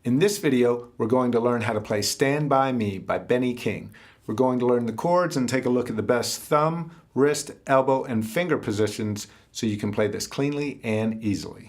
In this video, we're going to learn how to play Stand By Me by Benny King. We're going to learn the chords and take a look at the best thumb, wrist, elbow, and finger positions so you can play this cleanly and easily.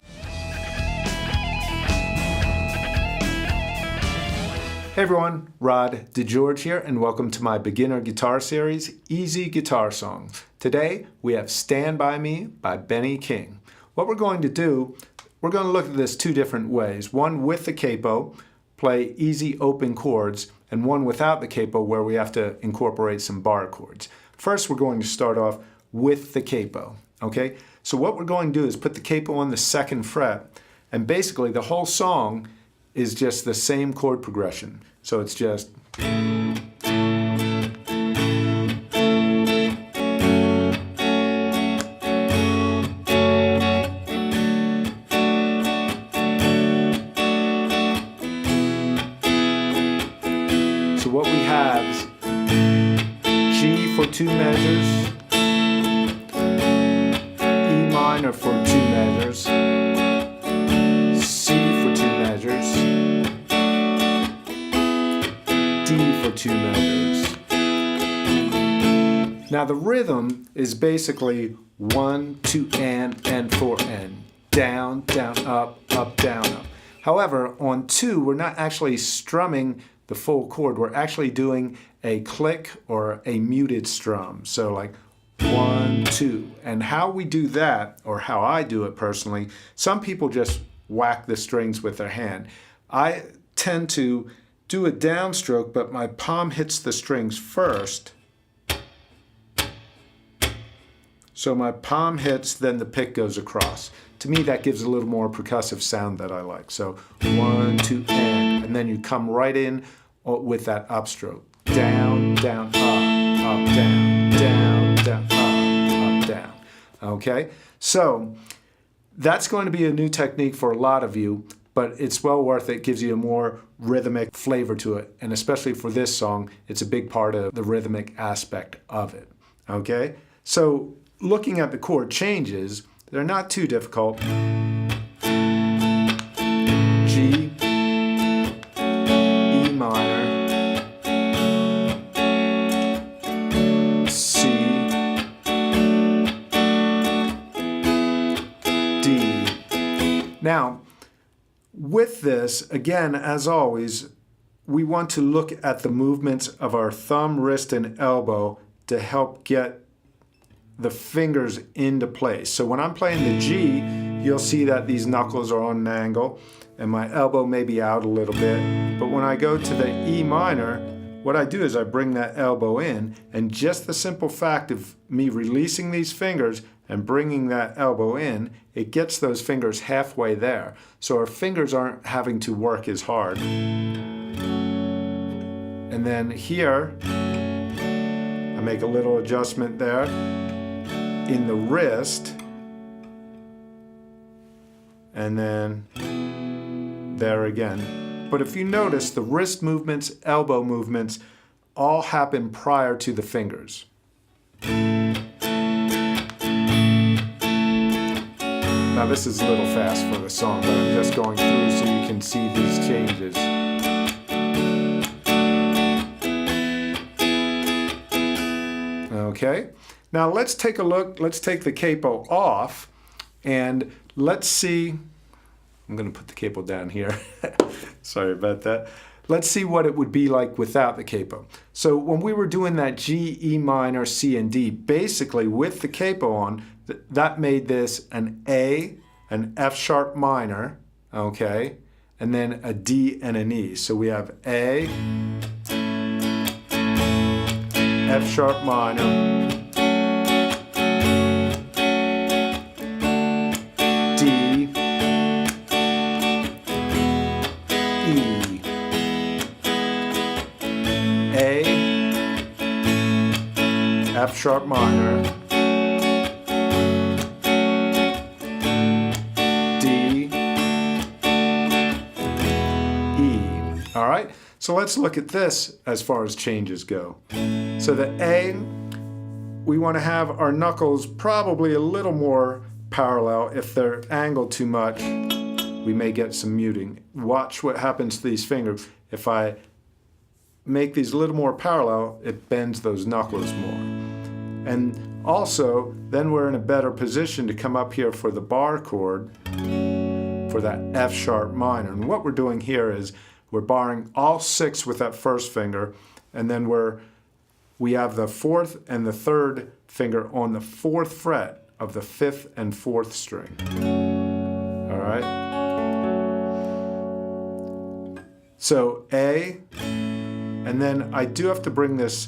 Hey everyone, Rod DeGeorge here, and welcome to my beginner guitar series, Easy Guitar Songs. Today, we have Stand By Me by Benny King. What we're going to do, we're going to look at this two different ways. One with the capo, play easy open chords, and one without the capo where we have to incorporate some bar chords. First, we're going to start off with the capo, okay? So what we're going to do is put the capo on the 2nd fret, and basically the whole song is just the same chord progression. So it's just... So what we have is G for 2 measures, E minor for 2 measures, C for 2 measures, D for 2 measures. Now the rhythm is basically 1, 2, and 4, and. Down, down, up, down, up. However, on 2, we're not actually strumming the full chord. We're actually doing a click or a muted strum. So like 1, 2. And how we do that, or how I do it personally, some people just whack the strings with their hand. I tend to do a downstroke, but my palm hits the strings first. So my palm hits, then the pick goes across. To me, that gives a little more percussive sound that I like. So 1, 2, and then you come right in with that upstroke. Down, down, up, down, down, down, up, down. Okay? So that's going to be a new technique for a lot of you, but it's well worth it. It gives you a more rhythmic flavor to it. And especially for this song, it's a big part of the rhythmic aspect of it. Okay? So looking at the chord changes, they're not too difficult. G, E minor, C, D. Now, with this, again, as always, we want to look at the movements of our thumb, wrist, and elbow to help get the fingers into place. So when I'm playing the G, you'll see that these knuckles are on an angle and my elbow may be out a little bit. But when I go to the E minor, what I do is I bring that elbow in, and just the simple fact of me releasing these fingers and bringing that elbow in, it gets those fingers halfway there. So our fingers aren't having to work as hard. And then here, I make a little adjustment there in the wrist, and then there again. But if you notice, the wrist movements, elbow movements, all happen prior to the fingers. Now this is a little fast for the song, but I'm just going through so you can see these changes. Okay. Now let's take a look, let's take the capo off, and let's see, I'm going to put the capo down here, sorry about that. Let's see what it would be like without the capo. So when we were doing that G, E minor, C, and D, basically with the capo on, that made this an A, an F sharp minor, okay, and then a D and an E. So we have A, F sharp minor, D, E, A, F sharp minor, D, E. All right, so let's look at this as far as changes go. So the A, we want to have our knuckles probably a little more parallel. If they're angled too much, we may get some muting. Watch what happens to these fingers. If I make these a little more parallel, it bends those knuckles more. And also, then we're in a better position to come up here for the bar chord, for that F sharp minor. And what we're doing here is we're barring all 6 with that first finger, and then we have the 4th and the 3rd finger on the 4th fret of the 5th and 4th string. All right? So A, and then I do have to bring this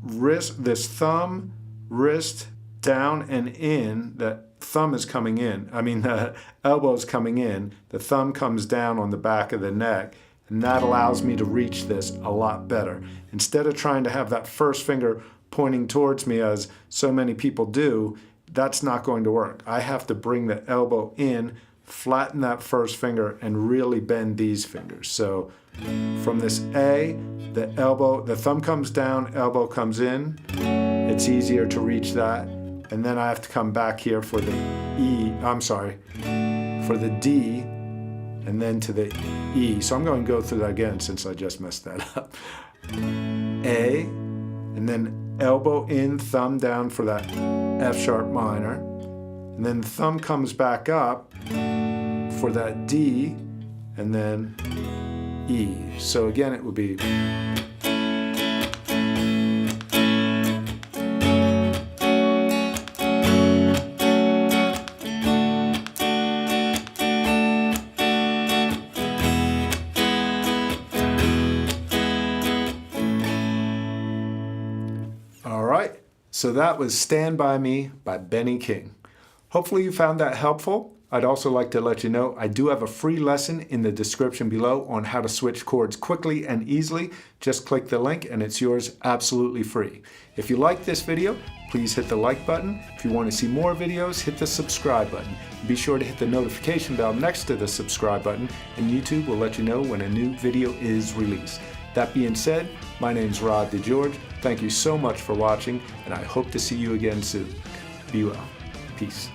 thumb, wrist down and in. The thumb is coming in. I mean, the elbow is coming in. The thumb comes down on the back of the neck, and that allows me to reach this a lot better. Instead of trying to have that first finger pointing towards me, as so many people do, that's not going to work. I have to bring the elbow in, flatten that first finger, and really bend these fingers. So from this A, the thumb comes down, elbow comes in. It's easier to reach that. And then I have to come back here for the for the D, and then to the E. So I'm going to go through that again since I just messed that up. A, and then elbow in, thumb down for that F sharp minor. And then the thumb comes back up for that D, and then E. So again, it would be. All right, so that was Stand By Me by Benny King. Hopefully you found that helpful. I'd also like to let you know I do have a free lesson in the description below on how to switch chords quickly and easily. Just click the link and it's yours absolutely free. If you like this video, please hit the like button. If you want to see more videos, hit the subscribe button. Be sure to hit the notification bell next to the subscribe button, and YouTube will let you know when a new video is released. That being said, my name's Rod DeGeorge. Thank you so much for watching, and I hope to see you again soon. Be well. Peace.